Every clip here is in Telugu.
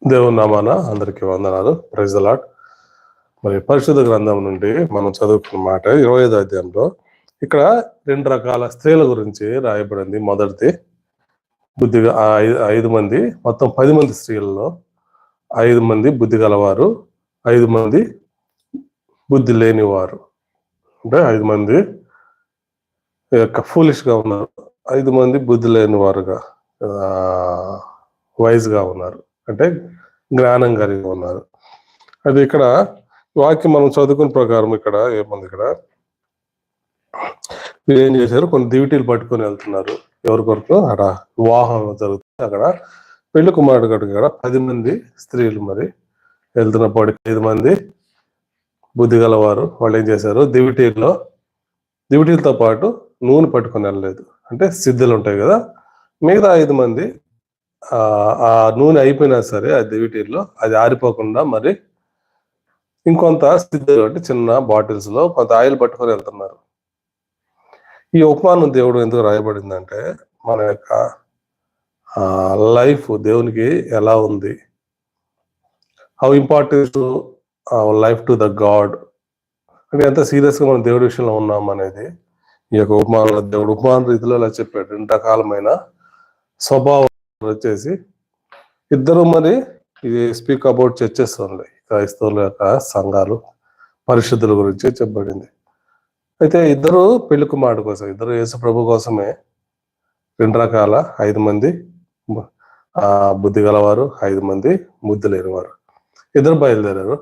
దేవుని నామాన అందరికీ వందనాలు. Praise the lord. మరి పరిశుద్ధ గ్రంథం నుండి మనం చదువుకున్న మాట 25వ అధ్యాయంలో ఇక్కడ 2 రకాల స్త్రీల గురించి రాయబడింది. మొదటిది బుద్ధిగా 5 మంది, మొత్తం 10 మంది స్త్రీలలో 5 మంది బుద్ధి గలవారు, 5 మంది బుద్ధి లేనివారు. అంటే 5 మంది ఫూలిష్ గా ఉన్నారు, 5 మంది బుద్ధి లేని వారుగా వైజ్ గా ఉన్నారు, అంటే జ్ఞానం కలిగి ఉన్నారు. అది ఇక్కడ వాక్యం మనం చదువుకున్న ప్రకారం ఇక్కడ ఏముంది, ఇక్కడ వీళ్ళు ఏం చేశారు, కొన్ని దివిటీలు పట్టుకొని వెళ్తున్నారు. ఎవరి కొరకు? అక్కడ వివాహం జరుగుతుంది. అక్కడ పెళ్లి కుమారుడు గడుగు 10 మంది స్త్రీలు మరి వెళ్తున్నప్పుడు 5 మంది బుద్ధి గలవారు వాళ్ళు ఏం చేశారు, దివిటీలతో పాటు నూనె పట్టుకొని వెళ్ళలేదు. అంటే సిద్ధులు ఉంటాయి కదా, మిగతా 5 మంది ఆ నూనె అయిపోయినా సరే ఆ దివిటీల్లో అది ఆరిపోకుండా మరి ఇంకొంత సిద్ధులు అంటే చిన్న బాటిల్స్ లో కొంత ఆయిల్ పట్టుకొని వెళ్తున్నారు. ఈ ఉపమానం దేవుడు ఎందుకు రాయబడిందంటే మన యొక్క లైఫ్ దేవునికి ఎలా ఉంది, how important life to the God, అంటే ఎంత సీరియస్ గా మనం దేవుడి విషయంలో ఉన్నాం అనేది ఈ యొక్క ఉపమానంలో దేవుడు ఉపమాన రీతిలో ఇలా చెప్పాడు. 2 రకాలమైన స్వభావం వచ్చేసి ఇద్దరు మరి ఇది స్పీక్ అబౌట్ చర్చెస్ ఉంది, క్రైస్తవుల యొక్క సంఘాలు, పరిశుద్ధుల గురించి చెప్పబడింది. అయితే ఇద్దరు పెళ్లి కుమారుడు కోసం, ఇద్దరు యేసు ప్రభు కోసమే 2 రకాల 5 మంది బుద్ధి గలవారు, 5 మంది బుద్ధి లేనివారు ఇద్దరు బయలుదేరారు.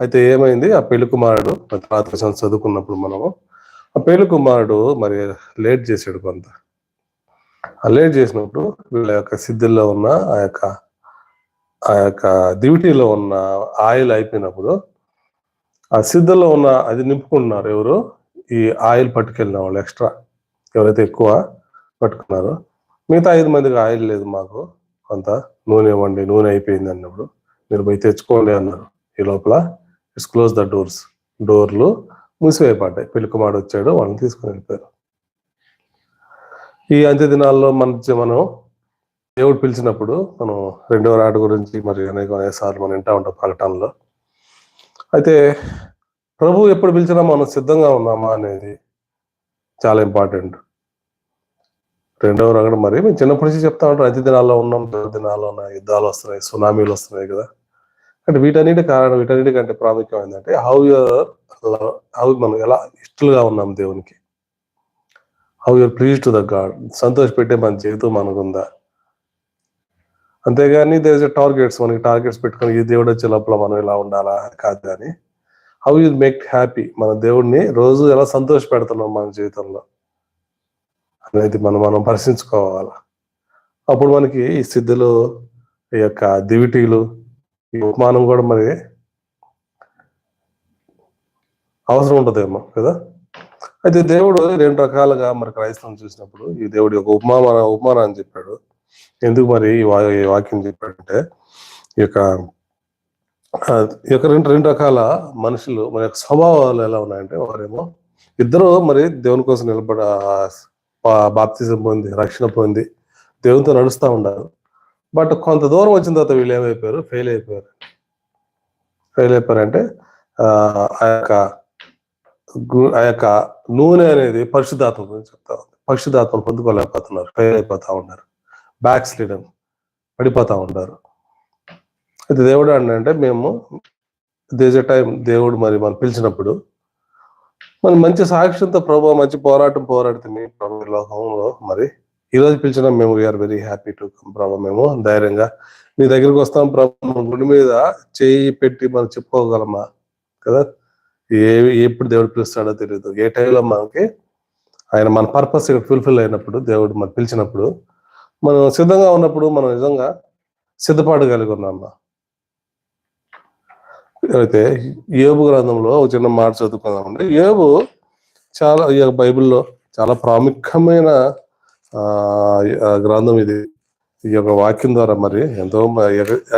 అయితే ఏమైంది, ఆ పెళ్లి కుమారుడు తర్వాత చదువుకున్నప్పుడు మనము ఆ పెళ్లి కుమారుడు మరి లేట్ చేశాడు. కొంత ఆ లేట్ చేసినప్పుడు వీళ్ళ యొక్క సిద్ధుల్లో ఉన్న ఆ యొక్క డ్యూటీలో ఉన్న ఆయిల్ అయిపోయినప్పుడు ఆ సిద్ధుల్లో ఉన్న అది నింపుకుంటున్నారు. ఎవరు? ఈ ఆయిల్ పట్టుకెళ్ళిన వాళ్ళు, ఎక్స్ట్రా ఎవరైతే ఎక్కువ పట్టుకున్నారో. మిగతా 5 మందికి ఆయిల్ లేదు, మాకు కొంత నూనె ఇవ్వండి, నూనె అయిపోయింది అన్నప్పుడు మీరు పోయి తెచ్చుకోండి అన్నారు. ఈ లోపల ఇట్స్ క్లోజ్ ద డోర్లు మూసివేయబడ్డాయి. పెళ్లి కుమారుడు వచ్చాడు, వాళ్ళని తీసుకుని వెళ్ళిపోయారు. ఈ అంత్య దినాల్లో మనం దేవుడు పిలిచినప్పుడు మనం 2వ రాట గురించి మరి అనేక సార్లు మనం వింటా ఉంటాం ప్రకటనలో. అయితే ప్రభు ఎప్పుడు పిలిచినా మనం సిద్ధంగా ఉన్నామా అనేది చాలా ఇంపార్టెంట్. 2వ రాకడ మరి మేము చిన్నప్పటి నుంచి చెప్తా ఉంటాం, అంత్య దినాల్లో ఉన్నాం, దినాల్లో ఉన్న యుద్ధాలు వస్తున్నాయి, సునామీలు వస్తున్నాయి కదా. అంటే వీటన్నిటికంటే ప్రాముఖ్యం ఏంటంటే హౌ మనం ఎలా ఇష్టలుగా ఉన్నాం దేవునికి, how your please to the God, సంతోష పెట్టే మన జీవితం మనకుందా. అంతేగాని దేర్ ఇస్ టార్గెట్స్, మనకి టార్గెట్స్ పెట్టుకొని ఈ దేవుడు వచ్చే లోపల మనం ఇలా ఉండాలా కాదు. కానీ హౌ యూ మేక్ హ్యాపీ, మన దేవుడిని రోజు ఎలా సంతోష పెడుతున్నాం మన జీవితంలో అనేది మనం పరిశీలించుకోవాలి. అప్పుడు మనకి ఈ సిద్ధులు, ఈ యొక్క దివిటీలు, ఈ ఉపమానం కూడా మరి అవసరం ఉంటుందేమో కదా. అయితే దేవుడు 2 రకాలుగా మరి క్రైస్తవం చూసినప్పుడు ఈ దేవుడి యొక్క ఉపమానాన్ని చెప్పాడు. ఎందుకు మరి ఈ వాక్యం చెప్పాడంటే ఈ యొక్క రెండు రకాల మనుషులు మన యొక్క స్వభావాలు ఎలా ఉన్నాయంటే, వారేమో ఇద్దరు మరి దేవుని కోసం నిలబడ బాప్తిజం పొంది రక్షణ పొంది దేవునితో నడుస్తూ ఉన్నారు. బట్ కొంత దూరం వచ్చిన తర్వాత వీళ్ళు ఏమైపోయారు, ఫెయిల్ అయిపోయారంటే ఆ యొక్క నూనె అనేది పరిశుద్ధాత్మ గురించి చెప్తా ఉంది. పరిశుద్ధాత్మను పొందుకోలేకపోతున్నారు, ఫెయిల్ అయిపోతా ఉన్నారు, బ్యాక్ స్లీడర్ పడిపోతా ఉంటారు. అయితే దేవుడు అంటే మేము దేశ టైం దేవుడు మరి మనం పిలిచినప్పుడు మనం మంచి సాక్ష్యంతో ప్రభు మంచి పోరాడుతుంది ప్రభు లోకంలో. మరి ఈరోజు పిలిచిన మేము we are very happy to come ప్రభు, మేము ధైర్యంగా నీ దగ్గరికి వస్తాం ప్రభు, గుడి మీద చేయి పెట్టి మనం చెప్పుకోగలమా కదా. ఎప్పుడు దేవుడు పిలుస్తాడో తెలియదు, ఏ టైంలో మనకి ఆయన మన పర్పస్ ఫుల్ఫిల్ అయినప్పుడు, దేవుడు మనం పిలిచినప్పుడు మనం సిద్ధంగా ఉన్నప్పుడు మనం నిజంగా సిద్ధపాటు ఉన్నామా. అయితే యోబు గ్రంథంలో ఒక చిన్న మాట చదువుకుందామండి. యోబు చాలా ఈ బైబిల్లో చాలా ప్రాముఖ్యమైన గ్రంథం ఇది. ఈ యొక్క వాక్యం ద్వారా మరి ఎంతో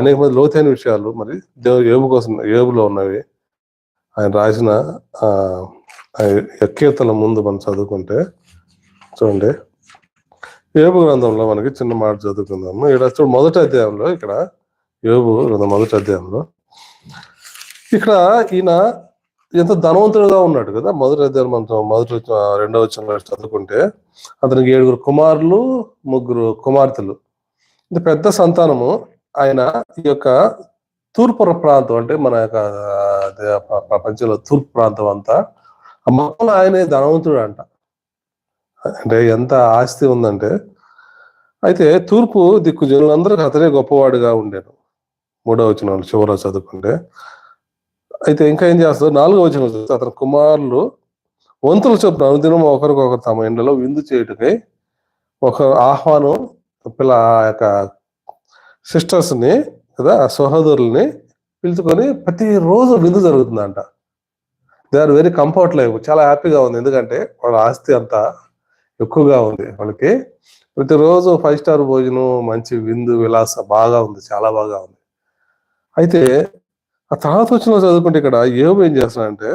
అనేక మంది లోతైన విషయాలు మరి యోబులో ఉన్నవి. ఆయన రాసిన కీర్తన ముందు మనం చదువుకుంటే చూడండి, యోబు గ్రంథంలో మనకి చిన్న మాట చదువుకుందాము. ఇక్కడ మొదటి అధ్యాయంలో ఇక్కడ యోబు మొదటి అధ్యాయంలో ఇక్కడ ఈయన ఎంత ధనవంతుడుగా ఉన్నాడు కదా. మొదటి అధ్యాయం మొదటి రెండవ వచనంలో చదువుకుంటే అతనికి 7 కుమారులు 3 కుమార్తెలు, ఇంత పెద్ద సంతానము. ఆయన ఈ యొక్క తూర్పు ప్రాంతం అంటే మన యొక్క ప్రపంచంలో తూర్పు ప్రాంతం అంతా మొత్తం ఆయనే ధనవంతుడు అంట. అంటే ఎంత ఆస్తి ఉందంటే, అయితే తూర్పు దిక్కు జనులందరికీ అతనే గొప్పవాడుగా ఉండేను. 3వ వచనం చివర చదువుకుంటే అయితే ఇంకా ఏం చేస్తారు, 4వ వచనం చూస్తే అతని కుమారులు వంతులు చొప్పున అనుదినం ఒకరికొకరు తమ ఇండ్లలో విందు చేయుటకై ఒక ఆహ్వానం పిల్ల యొక్క సిస్టర్స్ ని కదా, సహోదరుల్ని పిలుచుకొని ప్రతిరోజు విందు జరుగుతుందంట. They are very comfort life, చాలా హ్యాపీగా ఉంది. ఎందుకంటే వాళ్ళ ఆస్తి అంతా ఎక్కువగా ఉంది వాళ్ళకి. ప్రతిరోజు 5 స్టార్ భోజనం, మంచి విందు విలాస బాగా ఉంది, చాలా బాగా ఉంది. అయితే ఆ తర్వాత వచ్చిన చదువుకుంటే ఇక్కడ యోబు ఏం చేస్తున్నాడంటే,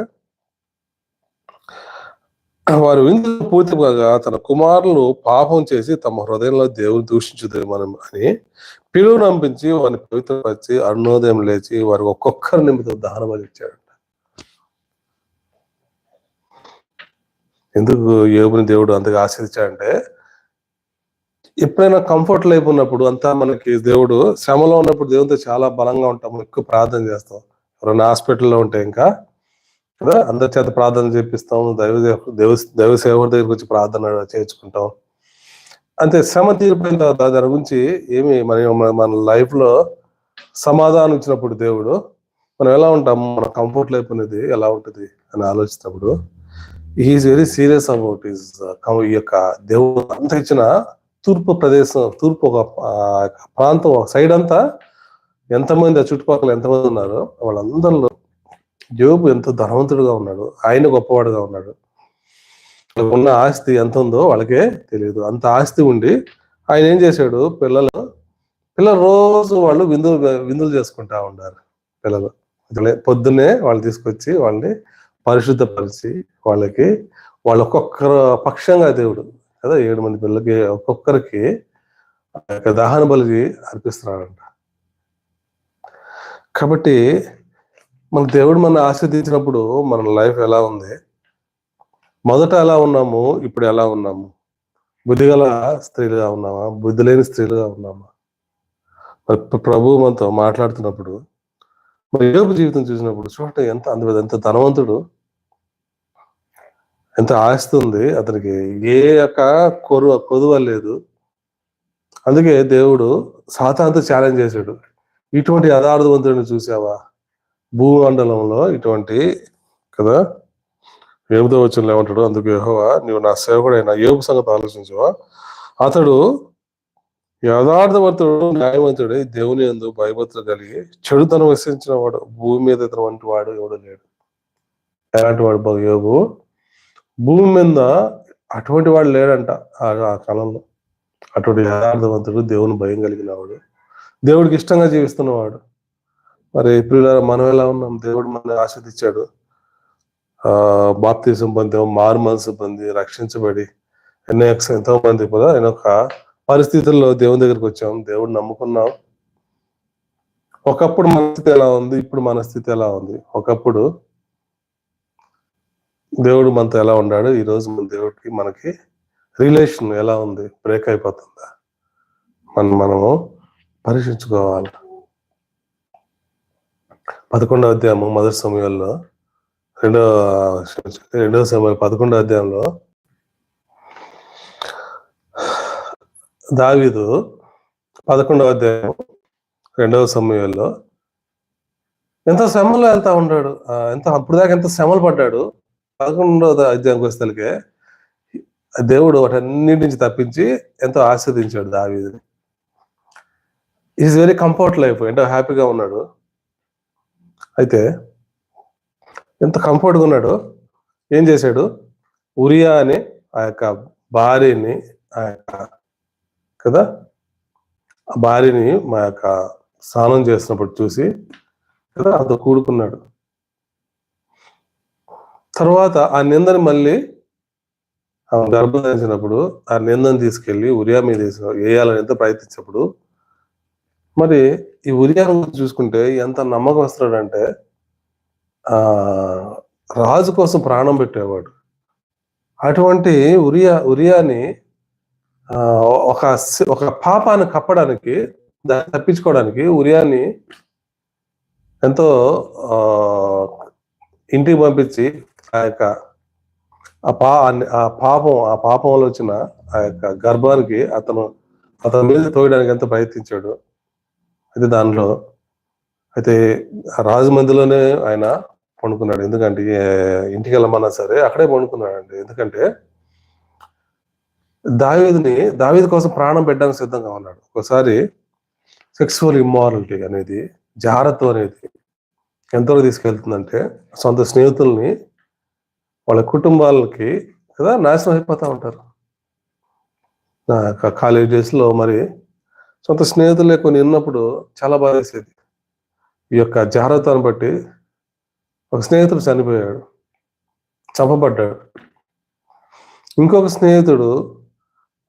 వారు విందు పూర్తి కాగా తన కుమారులు పాపం చేసి తమ హృదయంలో దేవుని దూషించుదే మనం అని పిలువు నంపించి వారిని పవిత్రపరిచి అరుణోదయం లేచి వారికి ఒక్కొక్కరి నిమిత్తం దహన బలి ఇచ్చాడు. ఎందుకు యోబుని దేవుడు అంతగా ఆశ్రయించాడంటే, ఎప్పుడైనా కంఫర్ట్ లైఫ్ ఉన్నప్పుడు అంతా మనకి దేవుడు, శ్రమలో ఉన్నప్పుడు దేవుడితో చాలా బలంగా ఉంటాము, ఎక్కువ ప్రార్థన చేస్తాం. ఎవరైనా హాస్పిటల్లో ఉంటే ఇంకా కదా అందరి చేత ప్రార్థన చేపిస్తాం, దైవ సేవకుడి దగ్గరికి వచ్చి ప్రార్థన చేయించుకుంటాం. అంతే, శ్రమ తీరిపోయిన తర్వాత దాని గురించి ఏమి మన లైఫ్ లో సమాధానం ఇచ్చినప్పుడు దేవుడు మనం ఎలా ఉంటాం, మన కంఫర్ట్ లైఫ్ అనేది ఎలా ఉంటుంది అని ఆలోచిస్తున్నప్పుడు is very serious about is ఈ యొక్క దేవుడు అంత ఇచ్చిన తూర్పు ప్రదేశం, తూర్పు ఒక ప్రాంతం, ఒక సైడ్ అంతా ఎంతమంది, ఆ చుట్టుపక్కల ఎంతమంది ఉన్నారో వాళ్ళందరిలో యోబు ఎంతో ధనవంతుడుగా ఉన్నాడు, ఆయన గొప్పవాడుగా ఉన్నాడు. ఉన్న ఆస్తి ఎంత ఉందో వాళ్ళకే తెలియదు. అంత ఆస్తి ఉండి ఆయన ఏం చేశాడు, పిల్లలు రోజు వాళ్ళు విందులు చేసుకుంటా ఉన్నారు. పిల్లలు పొద్దున్నే వాళ్ళు తీసుకొచ్చి వాళ్ళని పరిశుద్ధపరిచి వాళ్ళకి ఒక్కొక్కరు పక్షంగా దేవుడు కదా 7 మంది పిల్లలకి ఒక్కొక్కరికి దహన బలి అర్పిస్తున్నాడంట. కాబట్టి మన దేవుడు మన ఆస్వాదించినప్పుడు మన లైఫ్ ఎలా ఉంది, మొదట ఎలా ఉన్నాము, ఇప్పుడు ఎలా ఉన్నాము, బుద్ధిగల స్త్రీలుగా ఉన్నామా, బుద్ధి లేని స్త్రీలుగా ఉన్నామా? ప్రభు మనతో మాట్లాడుతున్నప్పుడు మరి యోబు జీవితం చూసినప్పుడు చూడండి, ఎంత ధనవంతుడు, ఎంత ఆస్తి ఉంది అతనికి, ఏ యొక్క కొదువ లేదు. అందుకే దేవుడు సాతానుతో ఛాలెంజ్ చేశాడు, ఇటువంటి యథార్థవంతుడిని చూసావా భూమండలంలో, ఇటువంటి కదా. 8వ వచనంలో ఏమంటాడు, అందుకు యెహోవా నీవు నా సేవకుడైన యోబు సంగతి ఆలోచించవా, అతడు యథార్థవంతుడు న్యాయవంతుడే, దేవుని యందు భయభక్తులు కలిగి చెడుతనం విసరించిన వాడు భూమి మీద ఇతను వంటి వాడు ఎవడు లేడు. ఎలాంటి వాడు యోబు, భూమి మీద అటువంటి వాడు లేడంట ఆ కాలంలో. అటువంటి యథార్థవంతుడు, దేవుని భయం కలిగిన వాడు, దేవుడికి ఇష్టంగా జీవిస్తున్నవాడు. మరి ఇప్పుడు మనం ఎలా ఉన్నాం, దేవుడు మన ఆశీర్వదించాడు, బాప్తిజం పొందాం, మారు మనసు పొంది రక్షించబడి ఎంతో మంది కూడా ఒక పరిస్థితుల్లో దేవుని దగ్గరికి వచ్చాం, దేవుడు నమ్ముకున్నాం. ఒకప్పుడు మన స్థితి ఎలా ఉంది, ఇప్పుడు మన స్థితి ఎలా ఉంది, ఒకప్పుడు దేవుడు మనతో ఎలా ఉన్నాడు, ఈరోజు మన దేవుడికి మనకి రిలేషన్ ఎలా ఉంది, బ్రేక్ అయిపోతుందా, మనము పరీక్షించుకోవాలి. 11వ అధ్యాయము మొదటి సమయంలో 2వ సమయం 11వ అధ్యాయంలో దావీదు 11వ అధ్యాయం 2వ సమయంలో ఎంత శ్రమలో వెళ్తా ఉంటాడు, అప్పుడు దాకా ఎంత శ్రమలు పడ్డాడు. 11వ అధ్యాయంకి వస్తే దేవుడు వాటన్నిటి నుంచి తప్పించి ఎంతో ఆశీర్వదించాడు దావీదుని. ఈజ్ వెరీ కంఫర్ట్ లైఫ్, ఎంతో హ్యాపీగా ఉన్నాడు. అయితే ఎంత కంఫర్ట్గా ఉన్నాడు, ఏం చేశాడు, ఉరియా అని ఆ యొక్క భార్యని, ఆ యొక్క కదా ఆ భార్యని మా యొక్క స్నానం చేసినప్పుడు చూసి కదా అంత కూడుకున్నాడు. తర్వాత ఆ నిందని మళ్ళీ గర్భం ధరించినప్పుడు ఆ నిందని తీసుకెళ్లి ఉరియా మీద వేయాలని ఎంత ప్రయత్నించినప్పుడు మరి ఈ ఉరియా చూసుకుంటే ఎంత నమ్మకస్తుడంటే ఆ రాజు కోసం ప్రాణం పెట్టేవాడు. అటువంటి ఉరియాని ఒక ఒక పాపాన్ని కప్పడానికి, దాన్ని తప్పించుకోవడానికి ఉరియాని ఎంతో ఇంటికి పంపించి ఆ యొక్క ఆ పాపంలో వచ్చిన ఆ యొక్క గర్భానికి అతని మీద తోయడానికి ఎంత ప్రయత్నించాడు. అయితే దానిలో అయితే రాజు మందిలోనే ఆయన పండుకున్నాడు. ఎందుకంటే ఇంటికి వెళ్ళమన్నా సరే అక్కడే పండుకున్నాడండి. ఎందుకంటే దావీదు కోసం ప్రాణం పెట్టడానికి సిద్ధంగా ఉన్నాడు. ఒకసారి సెక్సువల్ ఇమ్మారలిటీ అనేది, జాగ్రత్త అనేది ఎంతవరకు తీసుకెళ్తుందంటే సొంత స్నేహితుల్ని, వాళ్ళ కుటుంబాలకి కదా నాశనం అయిపోతూ ఉంటారు. కాలేజ్ డేస్లో మరి సొంత స్నేహితులే కొన్ని ఉన్నప్పుడు చాలా బాధ వేసేది. ఈ యొక్క జాగ్రత్తను బట్టి ఒక స్నేహితుడు చనిపోయాడు, చంపబడ్డాడు. ఇంకొక స్నేహితుడు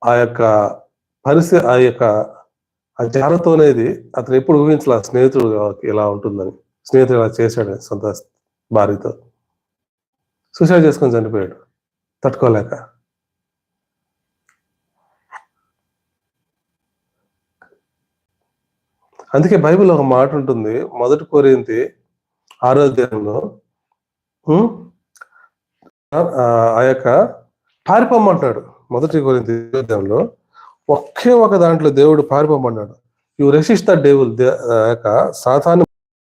ఆ యొక్క పరిస్థితి, ఆ జాగ్రత్త అనేది అతను ఎప్పుడు ఊహించలే స్నేహితుడు ఇలా ఉంటుందని. స్నేహితుడు ఇలా చేశాడు సొంత భార్యతో. సూసైడ్ చేసుకొని చనిపోయాడు తట్టుకోలేక. అందుకే బైబిల్ ఒక మాట ఉంటుంది, 1 కొరింథీ 6వ అధ్యాయంలో ఆ యొక్క పారిపోమంటాడు. 1 కొరింథీ 6వ అధ్యాయంలో ఒకే ఒక దాంట్లో దేవుడు పారిపోమన్నాడు. యు రెసిస్ట్ ద డెవిల్, యొక్క సాతాన్ని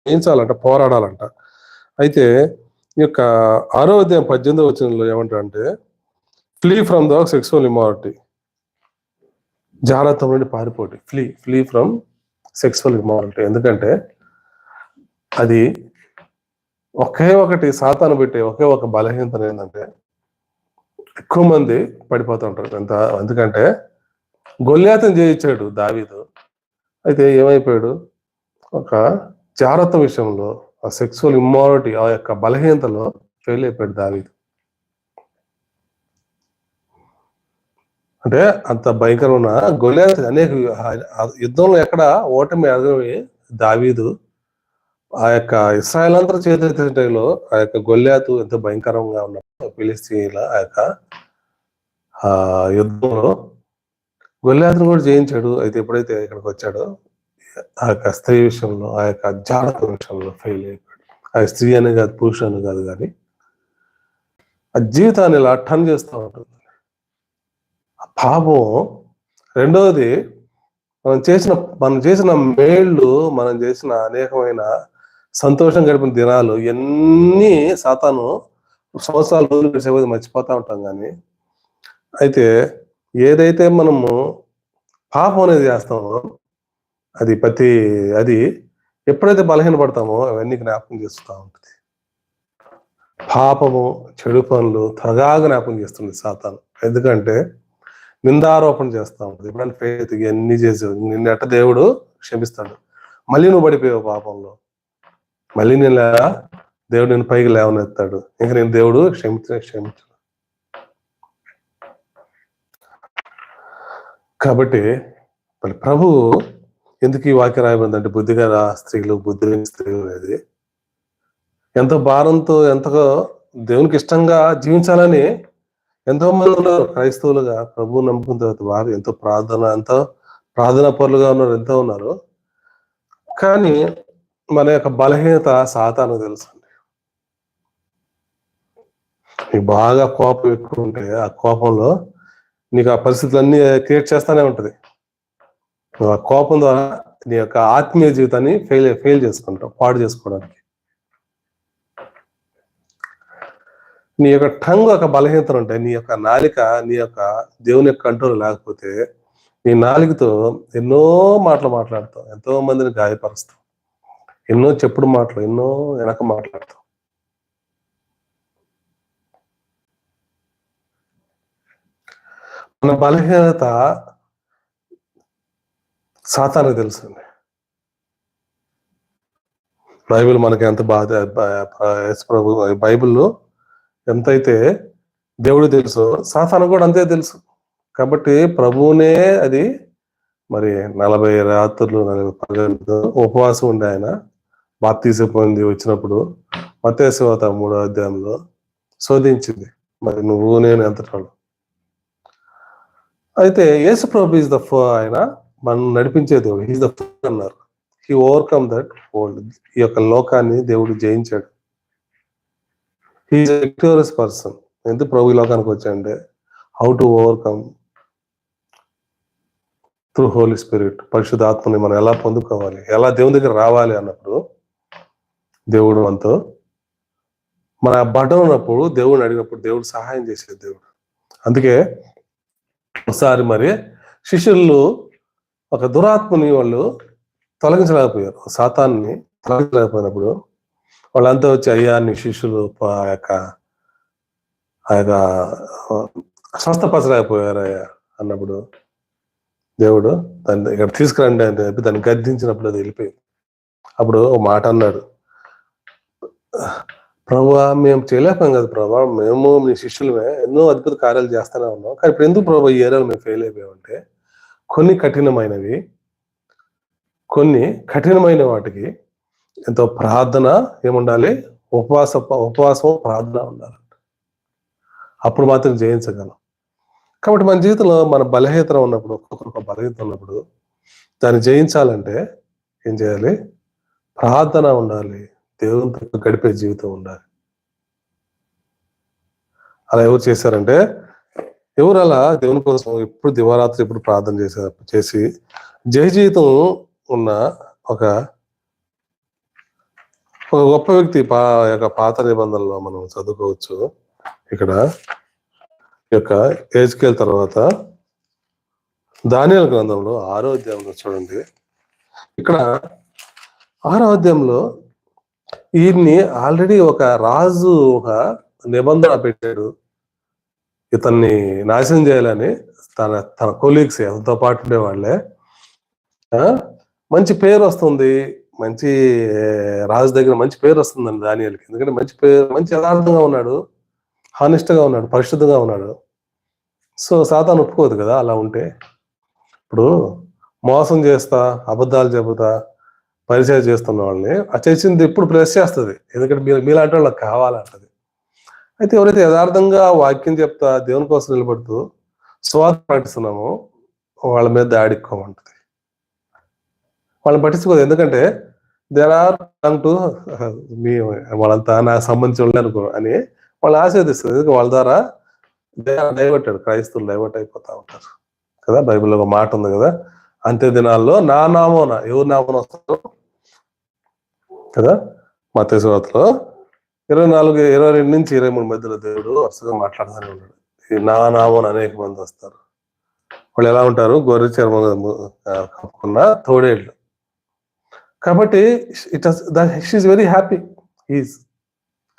జయించాలంట, పోరాడాలంట. అయితే ఈ యొక్క 6వ అధ్యాయం 18వ వచనంలో ఏమంటాడంటే ఫ్లీ ఫ్రమ్ ద సెక్సువల్ ఇమారిటీ, జాగ్రత్త నుండి పారిపోటి, ఫ్లీ ఫ్రమ్ సెక్సువల్ ఇమారిటీ. ఎందుకంటే అది ఒకే ఒకటి సాతాను పెట్టే ఒకే ఒక బలహీనత ఏంటంటే ఎక్కువ మంది పడిపోతూ ఉంటారు. ఎందుకంటే గొల్యాతుని జయించాడు దావీదు. అయితే ఏమైపోయాడు, ఒక జాగ్రత్త విషయంలో, ఆ సెక్సువల్ ఇమ్మారిటీ, ఆ యొక్క బలహీనతలో ఫెయిల్ అయిపోయాడు దావీదు. అంటే అంత భయంకరమైన గొల్యాతు అనేక యుద్ధంలో ఎక్కడ ఓటమి ఎదురవి దావీదు ఆ యొక్క ఇశ్రాయేల్ అంతా చేతిలో ఆ యొక్క గొల్యాతు ఎంత భయంకరంగా ఉన్నప్పుడు ఫిలిస్తీన్ల ఆ యొక్క యుద్ధంలో గొల్యాతును కూడా జయించాడు. అయితే ఎప్పుడైతే ఇక్కడికి వచ్చాడో ఆ యొక్క స్త్రీ విషయంలో, ఆ యొక్క జాగ్రత్త విషయంలో ఫెయిల్ అయిపోయాడు. ఆ స్త్రీ అని కాదు, పురుషుడు అని కాదు, కానీ ఆ జీవితాన్ని ఇలా టర్న్ చేస్తూ ఉంటుంది పాపం. రెండవది, మనం చేసిన మేళ్ళు, మనం చేసిన అనేకమైన సంతోషం గడిపిన దినాలు ఎన్ని సాతాను సంవత్సరాలు రోజులు గడిచేది మర్చిపోతూ ఉంటాం. కానీ అయితే ఏదైతే మనము పాపం అనేది చేస్తామో అది ఎప్పుడైతే బలహీన పడతామో అవన్నీ జ్ఞాపకం చేస్తూ ఉంటుంది. పాపము, చెడు పనులు త్వరగా జ్ఞాపకం చేస్తుంది సాతాను. ఎందుకంటే నిందారోపణ చేస్తూ ఉంటుంది. ఎప్పుడైనా ఫెయిత్ ఎన్ని చేసావు, నిన్నట దేవుడు క్షమిస్తాడు, మళ్ళీ నువ్వు పడిపోయావు పాపంలో, మళ్ళీ దేవుడు నేను పైకి లేవనెత్తాడు, ఇంకా నేను దేవుడు క్షమించు. కాబట్టి మరి ప్రభు ఎందుకు ఈ వాక్యం రాయబడిందంటే బుద్ధిగల స్త్రీలు, బుద్ధి లేని స్త్రీలు అనేది ఎంతో భారంతో, ఎంతో దేవునికి ఇష్టంగా జీవించాలని ఎంతో మంది ఉన్నారు క్రైస్తవులుగా. ప్రభువు నమ్ముకున్న తర్వాత వారు ఎంతో ప్రార్థనా పరులుగా ఉన్నారు, ఎంతో ఉన్నారు. కానీ మన యొక్క బలహీనత సాతాను తెలుసు. నీకు బాగా కోపం ఎక్కువ ఉంటే ఆ కోపంలో నీకు ఆ పరిస్థితులన్నీ క్రియేట్ చేస్తానే ఉంటది. ఆ కోపం ద్వారా నీ యొక్క ఆత్మీయ జీవితాన్ని ఫెయిల్ చేసుకుంటావు, పాడు చేసుకోవడానికి. నీ యొక్క టంగ్ ఒక బలహీనతలు ఉంటాయి. నీ యొక్క నాలిక, నీ యొక్క దేవుని యొక్క కంట్రోల్ లేకపోతే నీ నాలికతో ఎన్నో మాటలు మాట్లాడతావు, ఎంతో మందిని గాయపరుస్తావు, ఎన్నో చెప్పుడు మాటలు, ఎన్నో వెనక మాట్లాడతావు. మన బలహీనత సాతానికి తెలుసండి. బైబిల్ మనకి ఎంత బైబిల్లో ఎంతైతే దేవుడు తెలుసో సాతాను కూడా అంతే తెలుసు. కాబట్టి ప్రభువునే అది మరి 40 రాత్రులు 40 పగలు ఉపవాసం ఉండే ఆయన బాప్తీసం పొంది వచ్చినప్పుడు మత్తయి సువార్త 3వ అధ్యాయంలో శోధించింది. మరి నువ్వు నేను ఎంతటాడు. అయితే యేసు ప్రభు ఈజ్ ద ఆయన మనం నడిపించే దేవుడు. హీజ్ ద అన్నారు. He overcome that world. ఈ యొక్క లోకాన్ని దేవుడు జయించాడు. He is victorious person. ఎందుకు ప్రభు ఈ లోకానికి వచ్చాడంటే how to overcome through holy spirit. పరిశుద్ధాత్మని మనం ఎలా పొందుకోవాలి, ఎలా దేవుని దగ్గర రావాలి అన్నప్పుడు దేవుడు మనతో మన బటం ఉన్నప్పుడు దేవుడిని అడిగినప్పుడు దేవుడు సహాయం చేసే దేవుడు. అందుకే ఒకసారి మరి శిష్యులు ఒక దురాత్మని వాళ్ళు తొలగించలేకపోయారు. సాతాన్ని తొలగించలేకపోయినప్పుడు వాళ్ళంతా వచ్చి అయ్యా నీ శిష్యులు ఆ యొక్క స్వస్థపరచలేకపోయారు అయ్యా అన్నప్పుడు దేవుడు దాన్ని ఇక్కడ తీసుకురండి అని చెప్పి దాన్ని గద్దించినప్పుడు అది వెళ్ళిపోయింది. అప్పుడు ఒక మాట అన్నాడు, ప్రభువా మేము చేయలేకపోయాం కదా ప్రభా, మేము మీ శిష్యులమే ఎన్నో అద్భుత కార్యాలు చేస్తూనే ఉన్నాం, కానీ ఇప్పుడు ఎందుకు ప్రభా ఈ ఏరియాలో మేము ఫెయిల్ అయిపోయామంటే కొన్ని కఠినమైన వాటికి ఎంతో ప్రార్థన ఏముండాలి, ఉపవాసం ప్రార్థన ఉండాలి. అప్పుడు మాత్రం జయించగలం. కాబట్టి మన జీవితంలో మన బలహీనత ఉన్నప్పుడు, ఒక్కొక్కరికి బలహీనత ఉన్నప్పుడు దాన్ని జయించాలంటే ఏం చేయాలి? ప్రార్థన ఉండాలి, దేవునితో గడిపే జీవితం ఉండాలి. అలా ఎవరు చేశారంటే ఎవరు అలా దేవుని కోసం ఎప్పుడు దివారాత్రి ఎప్పుడు ప్రార్థన చేసి జయ జీవితం ఉన్న ఒక గొప్ప వ్యక్తి యొక్క పాత నిబంధనలో మనం చదువుకోవచ్చు. ఇక్కడ యొక్క హెజ్కేల్ తర్వాత దానియేలు గ్రంథంలో 6వ అధ్యాయంలో చూడండి. ఇక్కడ 6వ అధ్యాయంలో ఈయన్ని ఆల్రెడీ ఒక రాజు ఒక నిబంధన పెట్టాడు, ఇతన్ని నాశనం చేయాలని. తన కొలీగ్స్ ఎంతో పాటు ఉండే వాళ్ళే మంచి పేరు వస్తుంది, మంచి రాజు దగ్గర మంచి పేరు వస్తుందండి దానియేలుకి. ఎందుకంటే మంచి పేరు, మంచి యథార్థంగా ఉన్నాడు, హానెస్ట్గా ఉన్నాడు, పరిశుద్ధంగా ఉన్నాడు. సో సాతాను ఒప్పుకోదు కదా అలా ఉంటే. ఇప్పుడు మోసం చేస్తా, అబద్ధాలు చెబుతా పరిచయం చేస్తున్న వాళ్ళని ఆ చేసింది ఇప్పుడు ప్రెస్ చేస్తుంది, ఎందుకంటే మీలాంటి వాళ్ళకి కావాలంటది. అయితే ఎవరైతే యథార్థంగా వాక్యం చెప్తా దేవుని కోసం నిలబడుతూ స్వార్థ పాటిస్తున్నామో వాళ్ళ మీద దాడి ఎక్కువ ఉంటుంది. వాళ్ళని పట్టించుకోదు, ఎందుకంటే దేర్ ఆర్ టు మీ వాళ్ళంతా నాకు సంబంధించిన వాళ్ళు అనుకో అని వాళ్ళు ఆశీర్దిస్తారు. ఎందుకంటే వాళ్ళ ద్వారా డైవర్టెడ్, క్రైస్తవులు డైవర్ట్ అయిపోతా ఉంటారు కదా. బైబిల్లో ఒక మాట ఉంది కదా, అంత్య దినాల్లో నా నామోన, ఎవరు నామోన వస్తారు కదా. మత్తయి సువార్తలో 22 నుంచి 23 మధ్యలో దేవుడు వరుసగా మాట్లాడుతూనే ఉన్నాడు. ఈ నా నామోన అనేక మంది వస్తారు. వాళ్ళు ఎలా ఉంటారు? గొర్రె చర్మం కప్పుకున్న తోడేళ్ళు. కాబట్టి షీఈస్ వెరీ హ్యాపీ ఈజ్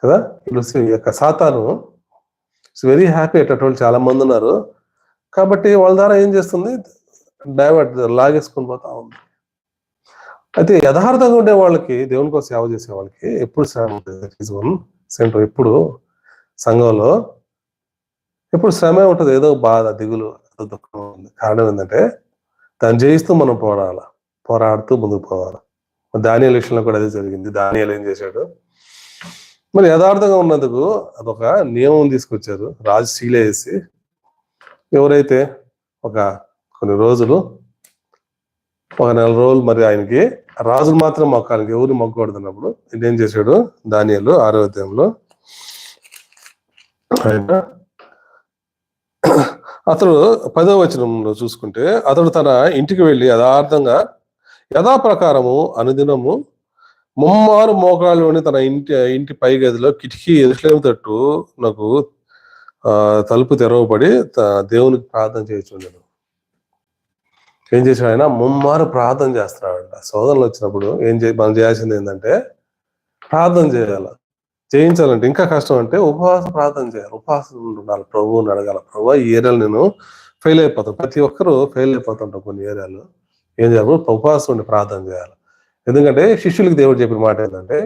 కదా. ఈ యొక్క సాతాను వెరీ హ్యాపీ అటువంటి చాలా మంది ఉన్నారు. కాబట్టి వాళ్ళ ద్వారా ఏం చేస్తుంది? డైవర్ట్, లాగేసుకొని పోతా ఉంది. అయితే యథార్థంగా ఉండే వాళ్ళకి, దేవుని కోసం సేవ చేసే వాళ్ళకి ఎప్పుడు శ్రమ ఉంటుంది. సెంటర్ ఎప్పుడు సంఘంలో ఎప్పుడు శ్రమే ఉంటుంది, ఏదో బాధ, దిగులు, దుఃఖం ఉంది. కారణం ఏంటంటే దాన్ని జయిస్తూ మనం పోరాడుతూ ముందుకు పోవాలి. దానియేలు విషయంలో కూడా అదే జరిగింది. దానియేలు ఏం చేశాడు? మరి యథార్థంగా ఉన్నందుకు అదొక నియమం తీసుకొచ్చారు, రాజు సీల్ వేసి ఎవరైతే కొన్ని రోజులు, ఒక 4 రోజులు మరి ఆయనకి రాజులు మాత్రం మొక్కాలి, ఎవరు మొక్కకూడదున్నప్పుడు ఇదేం చేశాడు? దానియేలు 6వ అధ్యాయంలో ఆయన అతడు 10వ వచనంలో చూసుకుంటే, అతడు తన ఇంటికి వెళ్ళి యథాప్రకారము అనుదినము ముమ్మారు మోకాళ్ళలోని తన ఇంటి పై గదిలో కిటికీ ఎదురు తట్టు నాకు తలుపు తెరవబడి దేవునికి ప్రార్థన చేయించుండెను. ఏం చేశాడు ఆయన? ముమ్మారు ప్రార్థన చేస్తున్నాడు. సోదరులు వచ్చినప్పుడు మనం చేయాల్సింది ఏంటంటే ప్రార్థన చేయాలి. చేయించాలంటే ఇంకా కష్టం అంటే ఉపవాస ప్రార్థన చేయాలి, ఉపవాసం ఉండాలి, ప్రభువుని అడగాల. ప్రభు ఈ ఏరియాలో నేను ఫెయిల్ అయిపోతాను, ప్రతి ఒక్కరూ ఫెయిల్ అయిపోతుంటాం కొన్ని ఏరియాలు. ఏం చేయాలి? ఉపవాసం ఉండి ప్రార్థన చేయాలి. ఎందుకంటే శిష్యులకి దేవుడు చెప్పిన మాట ఏంటంటే,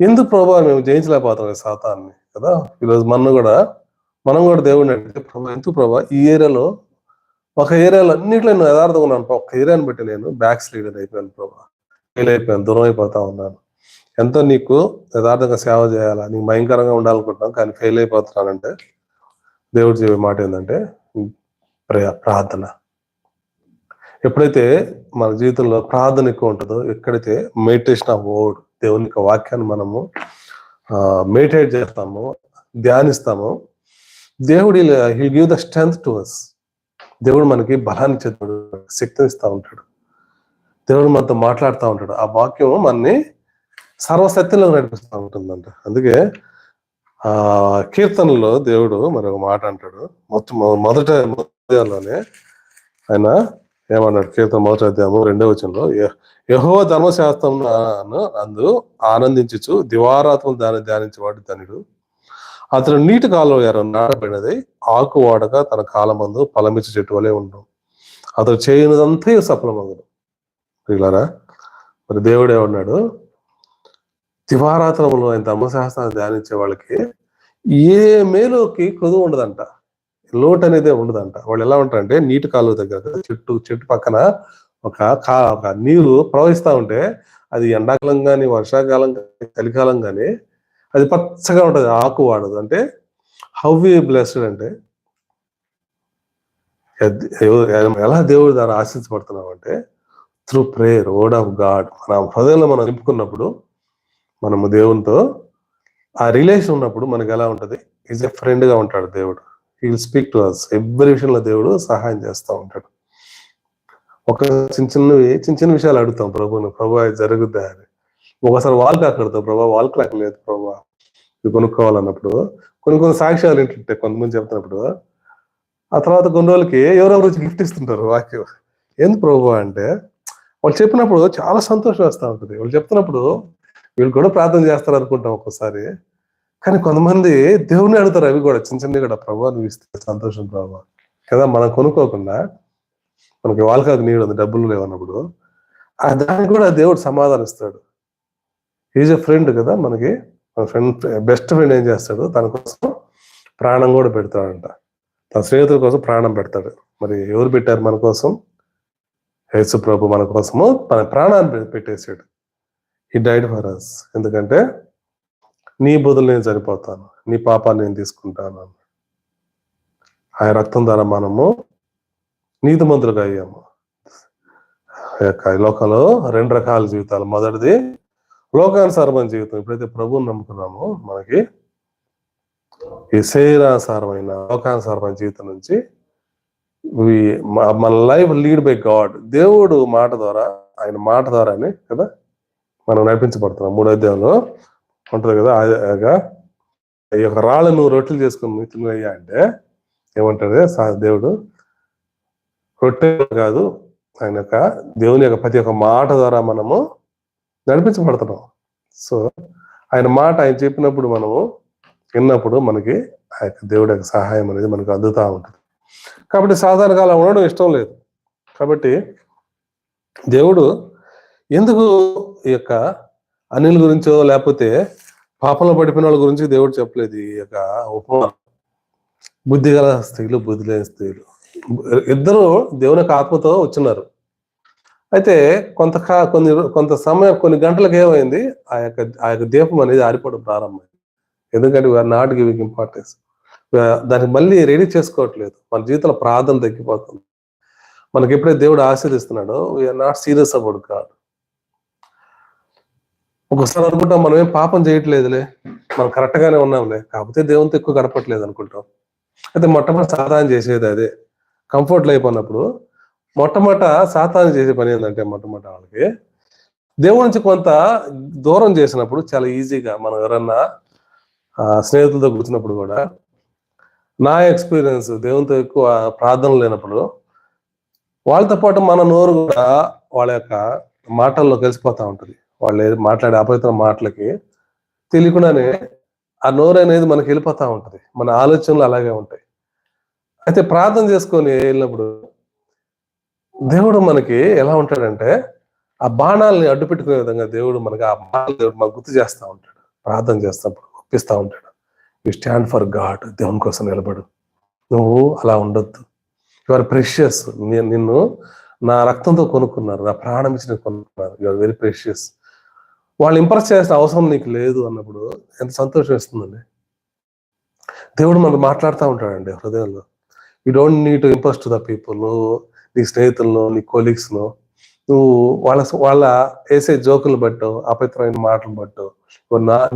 ఎందుకు ప్రభు మేము జయించలేకపోతాం సాతాన్ని కదా. ఈరోజు మనం కూడా దేవుడిని అడిగితే, ప్రభు ఎందుకు ప్రభు ఈ ఏరియాలో ఒక ఏరియాలో అన్నింటిలో నేను యథార్థంగా ఉన్నాను. ఒక ఏరియాని బట్టి నేను బ్యాక్ స్లీడర్ అయిపోయాను ప్రభా, ఫెయిల్ అయిపోయాను, దూరం అయిపోతా ఉన్నాను. ఎంతో నీకు యథార్థంగా సేవ చేయాలా, నీకు భయంకరంగా ఉండాలనుకుంటున్నాం కానీ ఫెయిల్ అయిపోతున్నానంటే దేవుడు చెప్పే మాట ఏంటంటే ప్రార్థన. ఎప్పుడైతే మన జీవితంలో ప్రార్థన ఎక్కువ ఉంటుందో, ఎక్కడైతే మెడిటేషన్ ఆఫ్ వర్డ్, దేవుని యొక్క వాక్యాన్ని మనము మెడిటేట్ చేస్తాము, ధ్యానిస్తాము, దేవుడు he'll give the strength to us. దేవుడు మనకి బలాన్ని ఇచ్చేవాడు, శక్తిని ఇస్తూ ఉంటాడు, దేవుడు మనతో మాట్లాడుతూ ఉంటాడు. ఆ వాక్యం మనని సర్వసత్యంలో నడిపిస్తూ ఉంటుందంట. అందుకే ఆ కీర్తనలో దేవుడు మరొక మాట అంటాడు. మొదటలోనే ఆయన ఏమన్నాడు? కీర్తన 1వ అధ్యాయము 2వ వచనంలో, యెహోవా ధర్మశాస్త్రం అందు ఆనందించుచు దివారాత్మలు దాన్ని ధ్యానించేవాడు ధనుడు. అతను నీటి కాలువ ఎర నాటబడినది, ఆకు వాడగా తన కాలమందు ఫలమిచ్చి చెట్టు వలె ఉండవు. అతను చేయనిదంతా సఫలమగును. పిల్లరా, మరి దేవుడు ఏమన్నాడు? దివారాత్రములు ఆయన ధర్మశాస్త్రాన్ని ధ్యానించే వాళ్ళకి ఏ మేలుకి కొదువు ఉండదంట, లోటు అనేది ఉండదంట. వాళ్ళు ఎలా ఉంటారంటే నీటి కాలువ దగ్గర చెట్టు పక్కన ఒక నీరు ప్రవహిస్తూ ఉంటే, అది ఎండాకాలం కానీ వర్షాకాలం కానీ చలికాలం కానీ అది పచ్చగా ఉంటుంది, ఆకు వాడదు. అంటే హౌ వి బ్లెస్డ్ అంటే ఎలా దేవుడి ద్వారా ఆశించబడుతున్నాం అంటే through prayer, word of God. మన హృదయంలో మనం నింపుకున్నప్పుడు, మనము దేవునితో ఆ రిలేషన్ ఉన్నప్పుడు మనకి ఎలా ఉంటుంది? ఈజ్ ఎ ఫ్రెండ్ గా ఉంటాడు దేవుడు. He will speak to us. Every విషయంలో దేవుడు సహాయం చేస్తూ ఉంటాడు. ఒక చిన్న విషయాలు అడుగుతాం ప్రభుని, ప్రభు అది జరుగుద్దా అని. ఒకసారి వాల్ క్లాక్ అడుగుతాం, ప్రభా వాల్ క్లాక్ లేదు ప్రభా ఇది కొనుక్కోవాలన్నప్పుడు. కొన్ని సాక్ష్యాలు ఏంటంటే కొంతమంది చెప్తున్నప్పుడు, ఆ తర్వాత కొన్ని రోజులకి ఎవరెవరు వచ్చి గిఫ్ట్ ఇస్తుంటారు వాక్యం. ఎందుకు ప్రభు అంటే వాళ్ళు చెప్పినప్పుడు చాలా సంతోషం వేస్తూ ఉంటుంది. వాళ్ళు చెప్తున్నప్పుడు వీళ్ళు కూడా ప్రార్థన చేస్తారు అనుకుంటాం ఒక్కోసారి. కానీ కొంతమంది దేవుని అడుగుతారు, అవి కూడా చిన్నవి కూడా, ప్రభా నువ్వు ఇస్తే సంతోషం ప్రభా కదా. మనం కొనుక్కోకుండా మనకి వాళ్ళకి నీడు ఉంది, డబ్బులు లేవన్నప్పుడు దానికి కూడా దేవుడు సమాధానం ఇస్తాడు. ఈజ్ ఎ ఫ్రెండ్ కదా మనకి. మన ఫ్రెండ్, బెస్ట్ ఫ్రెండ్ ఏం చేస్తాడు? తన కోసం ప్రాణం కూడా పెడతాడంట. తన స్నేహితుల కోసం ప్రాణం పెడతాడు. మరి ఎవరు పెట్టారు మన కోసం? యేసు ప్రభు మన కోసము తన ప్రాణాన్ని పెట్టేశాడు. He died for us. ఎందుకంటే నీ బదులు నేను చనిపోతాను, నీ పాపాన్ని నేను తీసుకుంటాను. ఆయన రక్తం ద్వారా మనము నీతిమంతులుగా అయ్యాము. ఈ లోకంలో 2 రకాల జీవితాలు. మొదటిది లోకానుసారమైన జీవితం. ఎప్పుడైతే ప్రభువుని నమ్ముకున్నామో మనకి ఈ శరీరానుసారమైన లోకానుసారమైన జీవితం నుంచి మన లైఫ్ లీడ్ బై గాడ్. దేవుడు మాట ద్వారా, ఆయన మాట ద్వారానే కదా మనం నడిపించబడుతున్నాం. 3వ అధ్యాయంలో ఉంటుంది కదా, ఈ యొక్క రాళ్ళు నువ్వు రొట్టెలు చేసుకుని తినయ్యా అంటే ఏమంటాడు దేవుడు? రొట్టె కాదు, ఆయన యొక్క దేవుని యొక్క ప్రతి ఒక్క మాట ద్వారా మనము నడిపించబడుతున్నాం. సో ఆయన మాట ఆయన చెప్పినప్పుడు మనము విన్నప్పుడు మనకి ఆ యొక్క దేవుడి యొక్క సహాయం అనేది మనకు అందుతూ ఉంటుంది. కాబట్టి సాధారణంగా అలా ఉండడం ఇష్టం లేదు. కాబట్టి దేవుడు ఎందుకు ఈ యొక్క అనిల్ గురించో లేకపోతే పాపంలో పడిపోయిన వాళ్ళ గురించి దేవుడు చెప్పలేదు. ఈ యొక్క ఉపమానం బుద్ధి గల స్త్రీలు, బుద్ధి లేని స్త్రీలు ఇద్దరు దేవుని యొక్క ఆత్మతో వచ్చినారు. అయితే కొంత సమయం, కొన్ని గంటలకు ఏమైంది? ఆ యొక్క దీపం అనేది ఆరిపోవడం ప్రారంభమైంది. ఎందుకంటే వీఆర్ నాట్ గివింగ్ ఇంపార్టెన్స్. దానికి మళ్ళీ రెడీ చేసుకోవట్లేదు. మన జీవితంలో ప్రార్థన తగ్గిపోతుంది. మనకి ఎప్పుడైతే దేవుడు ఆశీర్దిస్తున్నాడో we are not serious about God. ఒకసారి అనుకుంటాం మనం ఏం పాపం చేయట్లేదులే, మనం కరెక్ట్ గానే ఉన్నాంలే, కాకపోతే దేవునితో ఎక్కువ గడపట్లేదు అనుకుంటాం. అయితే మొట్టమొదటి సాతాను చేసేది అదే. కంఫర్ట్లు అయిపోయినప్పుడు మొట్టమొదట సాతాను చేసే పని ఏంటంటే, మొట్టమొదటి వాళ్ళకి దేవుడి నుంచి కొంత దూరం చేసినప్పుడు చాలా ఈజీగా, మనం ఎవరన్నా స్నేహితులతో కూర్చున్నప్పుడు కూడా, నా ఎక్స్పీరియన్స్ దేవునితో ఎక్కువ ప్రార్థన లేనప్పుడు వాళ్ళతో పాటు మన నోరు కూడా వాళ్ళ యొక్క మాటల్లో కలిసిపోతా ఉంటుంది. వాళ్ళు మాట్లాడే అపవిత్ర మాటలకి తెలియకుండానే ఆ నోరు అనేది మనకి వెళ్ళిపోతా ఉంటుంది. మన ఆలోచనలు అలాగే ఉంటాయి. అయితే ప్రార్థన చేసుకొని వెళ్ళినప్పుడు దేవుడు మనకి ఎలా ఉంటాడంటే, ఆ బాణాలని అడ్డు పెట్టుకునే విధంగా దేవుడు మనకి ఆ బాణాలు దేవుడు మనకు గుర్తు చేస్తూ ఉంటాడు. ప్రార్థన చేస్తున్నప్పుడు ఒప్పిస్తూ ఉంటాడు. You stand for God. దేవుని కోసం నిలబడు, నువ్వు అలా ఉండొద్దు, యు ఆర్ ప్రెషియస్. నిన్ను నా రక్తంతో కొనుక్కున్నారు, నా ప్రాణం ఇచ్చి కొనుక్కున్నారు. You are very precious. వాళ్ళు ఇంప్రెస్ చేసిన అవసరం నీకు లేదు అన్నప్పుడు ఎంత సంతోషం ఇస్తుందండి. దేవుడు మనకు మాట్లాడుతూ ఉంటాడండి హృదయంలో. You don't need to impress to the people. నువ్వు నీ స్నేహితులను, నీ కొలీగ్స్ను, నువ్వు వాళ్ళ వేసే జోకులు బట్టో, అపవిత్రమైన మాటలు బట్టో,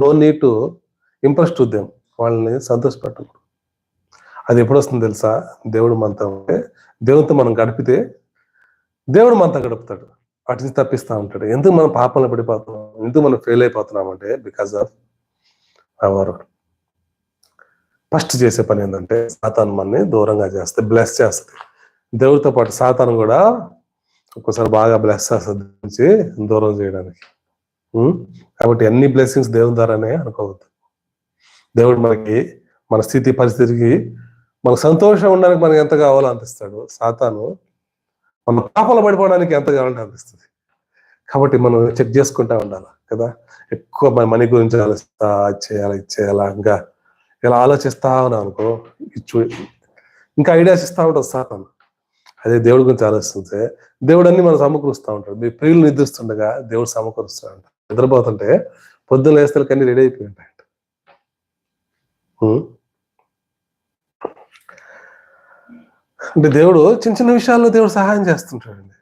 no need to impress to them. వాళ్ళని సంతోషపెట్టకూడదు. అది ఎప్పుడు వస్తుంది తెలుసా? దేవుడు మనతో ఉంటే, దేవుడితో మనం గడిపితే దేవుడు మనతో గడుపుతాడు, వాటి నుంచి తప్పిస్తూ ఉంటాడు. ఎందుకు మనం పాపంలో పడిపోతున్నాం, ఎందుకు మనం ఫెయిల్ అయిపోతున్నాం అంటే బికాస్ ఆఫ్ అవర్ ఫస్ట్ చేసే పని ఏంటంటే సాతాను మనని దూరంగా చేస్తే, బ్లెస్ చేస్తుంది. దేవుడితో పాటు సాతాను కూడా ఒక్కోసారి బాగా బ్లెస్ చేస్తుంది దూరం చేయడానికి. కాబట్టి అన్ని బ్లెస్సింగ్స్ దేవుని ద్వారానే అనుకోవద్దు. దేవుడు మనకి మన స్థితి పరిస్థితికి మనకు సంతోషం ఉండడానికి మనకి ఎంత కావాలో అందిస్తాడు. సాతాను మన పాపంలో పడిపోవడానికి ఎంత కావాలంటే అనిపిస్తుంది. కాబట్టి మనం చెక్ చేసుకుంటా ఉండాలి కదా. ఎక్కువ మనీ గురించి ఆలోచిస్తా, ఇది చేయాలా ఇంకా ఇలా ఆలోచిస్తా ఉన్నాం అనుకో, ఇంకా ఐడియాస్ ఇస్తా ఉంటుంది సాతాను. అదే దేవుడి గురించి ఆలోచిస్తే దేవుడు అన్ని మనం సమకూరుస్తూ ఉంటాడు. మీ ప్రియులు నిద్రిస్తుండగా దేవుడు సమకూరుస్తూ ఉంటాడు. నిద్రపోతుంటే పొద్దున్న లేస్తే కన్నీ రెడీ అయిపోయి ఉంటాయంట. అంటే దేవుడు చిన్న చిన్న విషయాల్లో దేవుడు సహాయం చేస్తుంటాడండి.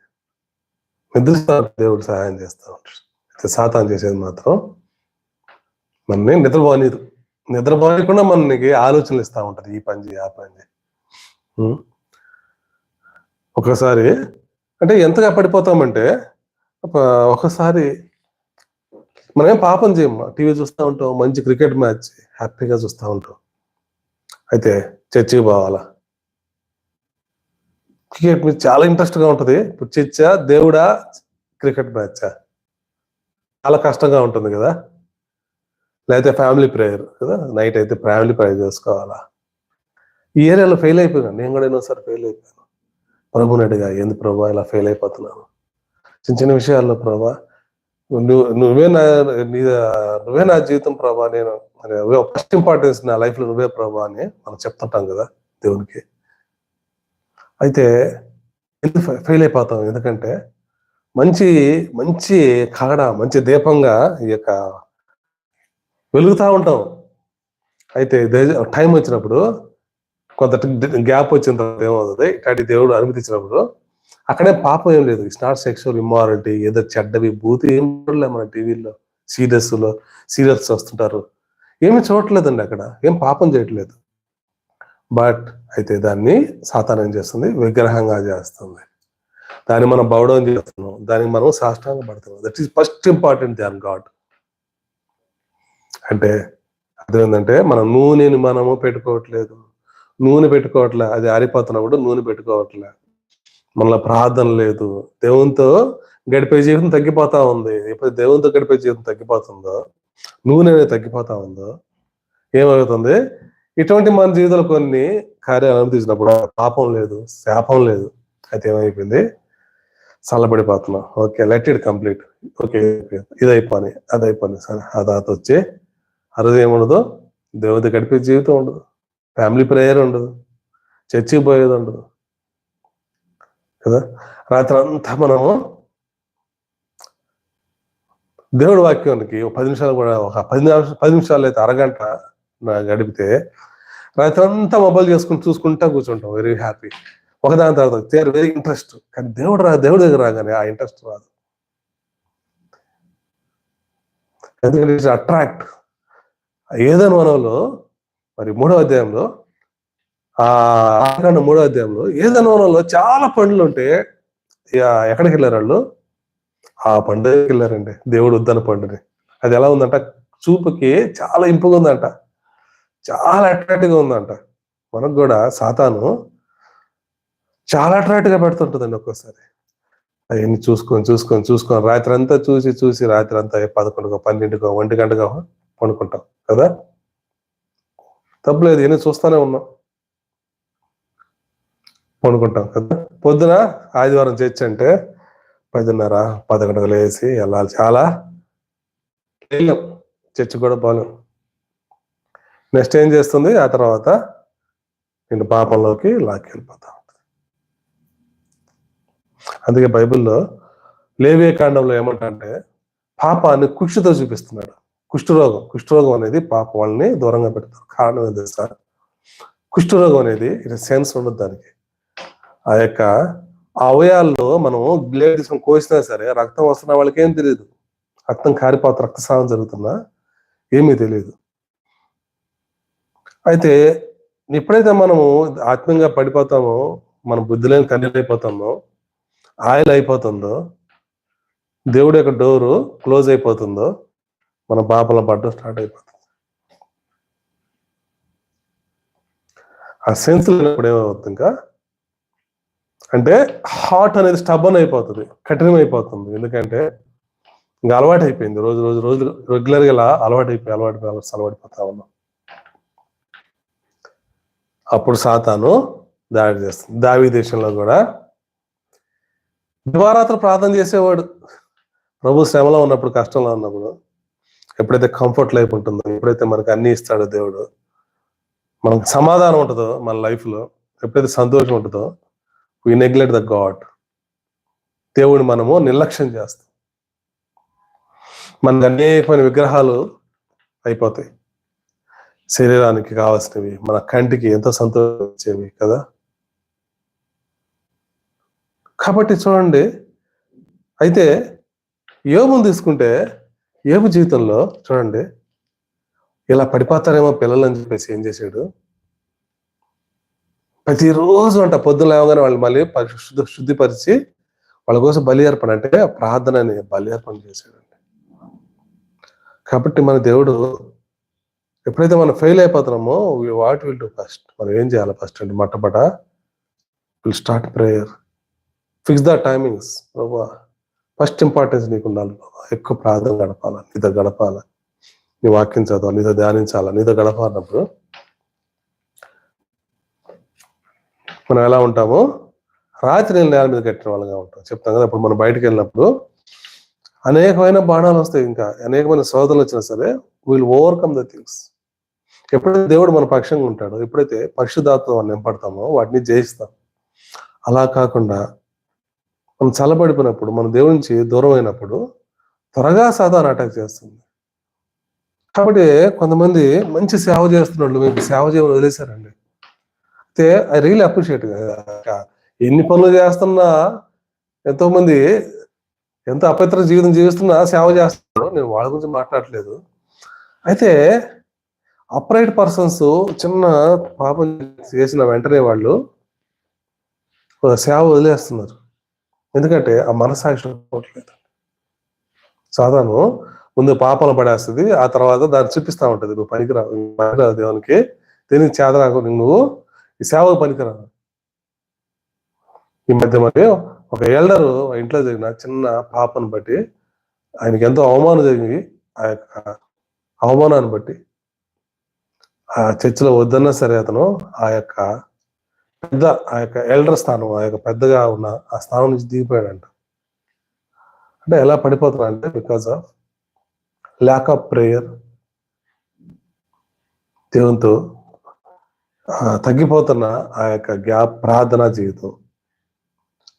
నిద్రిస్తాడు, దేవుడు సహాయం చేస్తూ ఉంటాడు. అయితే సాతాను చేసేది మాత్రం మనని నిద్రపోనీయకుండా మనకి ఆలోచనలు ఇస్తూ ఉంటది. ఈ పని చేయి, ఆ పని చేయి. ఒకసారి అంటే ఎంతగా పడిపోతామంటే, ఒకసారి మనమేం పాపం చేయమ్మా, టీవీ చూస్తూ ఉంటాం, మంచి క్రికెట్ మ్యాచ్ హ్యాపీగా చూస్తూ ఉంటాం. అయితే చర్చికి పోవాలా, క్రికెట్ మీద చాలా ఇంట్రెస్ట్ గా ఉంటది. ఇప్పుడు చర్చా, దేవుడా, క్రికెట్ మ్యాచా, చాలా కష్టంగా ఉంటుంది కదా. లేకపోతే ఫ్యామిలీ ప్రేయర్ కదా, నైట్ అయితే ఫ్యామిలీ ప్రేయర్ చేసుకోవాలా. ఈ ఏరియాలో ఫెయిల్ అయిపోయాను నేను కూడా. ఎన్నోసారి ఫెయిల్ అయిపోయాను. ప్రభుని అడిగా, ఏంది ప్రభా ఇలా ఫెయిల్ అయిపోతున్నాను చిన్న చిన్న విషయాల్లో. ప్రభా నువ్వే నా జీవితం ప్రభా, నేను ఫస్ట్ ఇంపార్టెన్స్ నా లైఫ్ లో నువ్వే ప్రభా అని మనం చెప్తుంటాం కదా దేవునికి. అయితే ఎందుకు ఫెయిల్ అయిపోతాం? ఎందుకంటే మంచి మంచి కాడ, మంచి దీపంగా ఈ యొక్క వెలుగుతూ ఉంటాం. అయితే టైం వచ్చినప్పుడు, కొంత గ్యాప్ వచ్చిన తర్వాత ఏమవుతుంది, ఇట్లాంటి దేవుడు అనుమతించినప్పుడు అక్కడే పాపం ఏం లేదు. ఇట్స్ నాట్ సెక్షువల్ ఇమ్మారిటీ, ఏదో చెడ్డవి బూతి ఏం చూడలే. మన టీవీలో సీరియల్స్ వస్తుంటారు, ఏమి చూడట్లేదండి. అక్కడ ఏం పాపం చేయట్లేదు. బట్ అయితే దాన్ని సాతానం ఏం చేస్తుంది, విగ్రహంగా చేస్తుంది. దాన్ని మనం బౌడౌన్ చేస్తున్నాం, దానికి మనం సాష్టాంగ పడుతున్నాం. That is first important than God. అంటే అదేంటంటే మనం నూనెని మనము పెట్టుకోవట్లేదు, అది ఆరిపోతున్నప్పుడు నూనె పెట్టుకోవట్లే. మనలో ప్రార్థన లేదు, దేవునితో గడిపే జీవితం తగ్గిపోతా ఉంది. ఎప్పుడు దేవునితో గడిపే జీవితం తగ్గిపోతుందో, నూనె తగ్గిపోతా ఉందో ఏమవుతుంది, ఇటువంటి మన జీవితంలో కొన్ని కార్యాలు అనుమతించినప్పుడు పాపం లేదు, శాపం లేదు. అయితే ఏమైపోయింది, చల్లబడిపోతున్నాం. Okay, let it complete. Okay, ఇది అయిపోయి అది అయిపోయి సరే, అదాత వచ్చి ఆ రోజు ఏముండదు, దేవుడితో గడిపే జీవితం ఉండదు, ఫ్యామిలీ ప్రేయర్ ఉండదు, చర్చికి పోయేది ఉండదు కదా. రాత్రి అంతా మనము దేవుడి వాక్యానికి 10 నిమిషాలు కూడా, ఒక 10 నిమిషాలు అయితే అరగంట గడిపితే రాత్రి అంతా మొబైల్ చూసుకుంటా కూర్చుంటాం. Very happy. ఒకదాని తర్వాత వెరీ ఇంట్రెస్ట్. కానీ దేవుడి దగ్గర రాగానే ఆ ఇంట్రెస్ట్ రాదు. ఎందుకంటే అట్రాక్ట్. ఏదైనా వనంలో మరి 3వ అధ్యాయంలో, ఆ 3వ అధ్యాయంలో ఏదైనా వనంలో చాలా పండ్లు ఉంటే ఎక్కడికి వెళ్ళారు వాళ్ళు? ఆ పండుగకి వెళ్ళారండి, దేవుడు వద్దన్న పండుని. అది ఎలా ఉందంట, చూపుకి చాలా ఇంపుగా ఉందంట, చాలా అట్రాక్టివ్ గా ఉందంట. మనకు కూడా సాతాను చాలా అట్రాక్ట్ గా పెడుతుంటుందండి. ఒక్కోసారి అవన్నీ చూసుకొని రాత్రి అంతా చూసి రాత్రి అంతా 11కో 12కో 1 గంటకో పండుకుంటాం కదా. తప్పులేదు, ఎన్ని చూస్తానే ఉన్నాం, పండుకుంటాం కదా. పొద్దున ఆదివారం చర్చ్ అంటే 10:30 11 లేసి వెళ్ళాలి. చాలా వెళ్ళాం, చర్చ్ కూడా పోలేం. నెక్స్ట్ ఏం చేస్తుంది, ఆ తర్వాత నేను పాపంలోకి లాక్కెళ్ళిపోతా ఉంటుంది. అందుకే బైబిల్లో లేవియ కాండంలో ఏమంటే పాపాన్ని కుష్టితో చూపిస్తున్నాడు. కుష్ఠరోగం అనేది పాప వాళ్ళని దూరంగా పెడతారు. కారణం ఏదో సార్, కుష్ఠరోగం అనేది సెన్స్ ఉండదు దానికి. ఆ యొక్క అవయాల్లో మనం బ్లేడ్ తీసుకొని కోసినా సరే రక్తం వస్తున్న వాళ్ళకి ఏం తెలియదు. రక్తం కారిపోతా, రక్తస్రావం జరుగుతున్నా ఏమీ తెలియదు. అయితే ఎప్పుడైతే మనము ఆత్మీయంగా పడిపోతామో, మన బుద్ధిలేని కన్నీళ్ళు అయిపోతామో, ఆయిల్ అయిపోతుందో, దేవుడి యొక్క డోరు క్లోజ్ అయిపోతుందో, మన పాపల పడ్డం స్టార్ట్ అయిపోతుంది. ఆ సెన్స్ లేనప్పుడు ఏమవుతుంది, ఇంకా అంటే హార్ట్ అనేది స్టబ్బన్ అయిపోతుంది, కఠినం అయిపోతుంది. ఎందుకంటే ఇంకా అలవాటు అయిపోయింది. రోజు రెగ్యులర్గా ఇలా అలవాటు ఉన్నాం. అప్పుడు సాతాను దాడి చేస్తుంది. దావీదు దేశంలో కూడా దివారాత్రి ప్రార్థన చేసేవాడు. ప్రభు శ్రమలో ఉన్నప్పుడు, కష్టంలో ఉన్నప్పుడు, ఎప్పుడైతే కంఫర్ట్ లైఫ్ ఉంటుందో, ఎప్పుడైతే మనకు అన్ని ఇస్తాడో దేవుడు, మనకు సమాధానం ఉంటుందో మన లైఫ్ లో, ఎప్పుడైతే సంతోషం ఉంటుందో, వి నెగ్లెక్ట్ ద గాడ్. దేవుడిని మనము నిర్లక్ష్యం చేస్తాం. మనకు అనేకమైన విగ్రహాలు అయిపోతాయి. శరీరానికి కావాల్సినవి, మన కంటికి ఎంతో సంతోషించేవి కదా. కాబట్టి చూడండి, అయితే యోబుని తీసుకుంటే, యోబు జీవితంలో చూడండి, ఇలా పడిపోతారేమో పిల్లలు అని చెప్పేసి ఏం చేశాడు, ప్రతిరోజు పొద్దున లేవగానే వాళ్ళు మళ్ళీ శుద్ధిపరిచి వాళ్ళ కోసం బలి అర్పణ, అంటే ప్రార్థన అని బలి అర్పణ చేశాడండి. కాబట్టి మన దేవుడు ఎప్పుడైతే మనం ఫెయిల్ అయిపోతున్నామో, వాట్ విల్ డూ ఫస్ట్, మనం ఏం చేయాలి ఫస్ట్ అంటే మొట్టమొదట will start prayer, fix the timings. First importance నీకు ఉండాలి. ఎక్కువ ప్రార్థన గడపాలా, నీతో గడపాలా, నీ వాక్యం చదవాలి, నీతో ధ్యానించాలా, నీతో గడపాలన్నప్పుడు మనం ఎలా ఉంటామో, రాత్రి నేల మీద కట్టిన వాళ్ళగా ఉంటాం. చెప్తాం కదా, ఇప్పుడు మనం బయటకు వెళ్ళినప్పుడు అనేకమైన బాణాలు వస్తాయి, ఇంకా అనేకమైన శోధనలు వచ్చినా సరే విల్ ఓవర్కమ్ ద థింగ్స్. ఎప్పుడైతే దేవుడు మన పక్షంగా ఉంటాడో, ఎప్పుడైతే పరిశుద్ధాత్మ నింపడతామో వాటిని జయిస్తాం. అలా కాకుండా మనం చల్లబడిపోయినప్పుడు, మన దేవుడి నుంచి దూరం అయినప్పుడు త్వరగా సాతాను అటాక్ చేస్తుంది. కాబట్టి కొంతమంది మంచి సేవ చేస్తున్నట్లు మీకు సేవ చేయడం వదిలేశారండి. అయితే ఐ రియల్లీ అప్రిషియేట్. ఎన్ని పనులు చేస్తున్నా, ఎంతో మంది ఎంతో అపవిత్ర జీవితం జీవిస్తున్నా సేవ చేస్తున్నారు. నేను వాళ్ళ గురించి మాట్లాడలేదు. అయితే అప్రైట్ పర్సన్స్ చిన్న పాపం చేసిన వెంటనే వాళ్ళు సేవ వదిలేస్తున్నారు. ఎందుకంటే ఆ మనసాక్షి పోవట్లేదు. సాధారణ ముందు పాపలు పడేస్తుంది, ఆ తర్వాత దాన్ని చూపిస్తా ఉంటది, నువ్వు పనికిరావు దేవునికి, దేనికి చేదరాకు, నువ్వు ఈ సేవకు పనికిరావు. ఈ మధ్య మరి ఒక ఎల్డరు ఇంట్లో జరిగిన చిన్న పాపను బట్టి ఆయనకి ఎంతో అవమానం జరిగింది. ఆ యొక్క అవమానాన్ని బట్టి ఆ చర్చిలో వద్దన్నా సరే అతను ఆ యొక్క ఎల్డర్ స్థానం, ఆ యొక్క పెద్దగా ఉన్న ఆ స్థానం నుంచి దిగిపోయాడంట. అంటే ఎలా పడిపోతున్నా అంటే because of lack of prayer, దేవునితో తగ్గిపోతున్న ఆ యొక్క గ్యాప్, ప్రార్థనా జీవితం,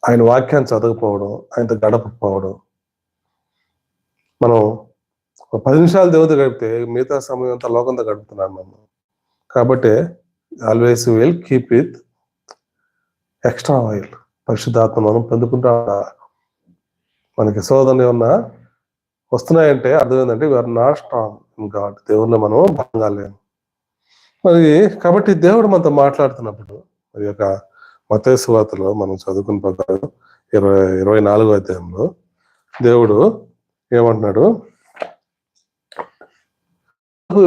ఆయన వాక్యాన్ని చదవకపోవడం, ఆయనతో గడపకపోవడం. మనం 10 నిమిషాలు దేవుడితో గడిపితే మిగతా సమయం అంతా లోకంతో గడుపుతున్నాం మనం. కాబట్టి always will keep with extra oil. పరిశుద్ధాత్మ మనం పొందుకుంటా. మనకి శోధన ఏమన్నా వస్తున్నాయంటే అర్థం ఏంటంటే we are not strong in God. దేవుడిని మనం బలంగా లేము. మరి కాబట్టి దేవుడు మనతో మాట్లాడుతున్నప్పుడు మరి యొక్క మత్తయి సువార్తలో మనం చదువుకున్న ప్రకారం 24వ అధ్యాయంలో దేవుడు ఏమంటున్నాడు,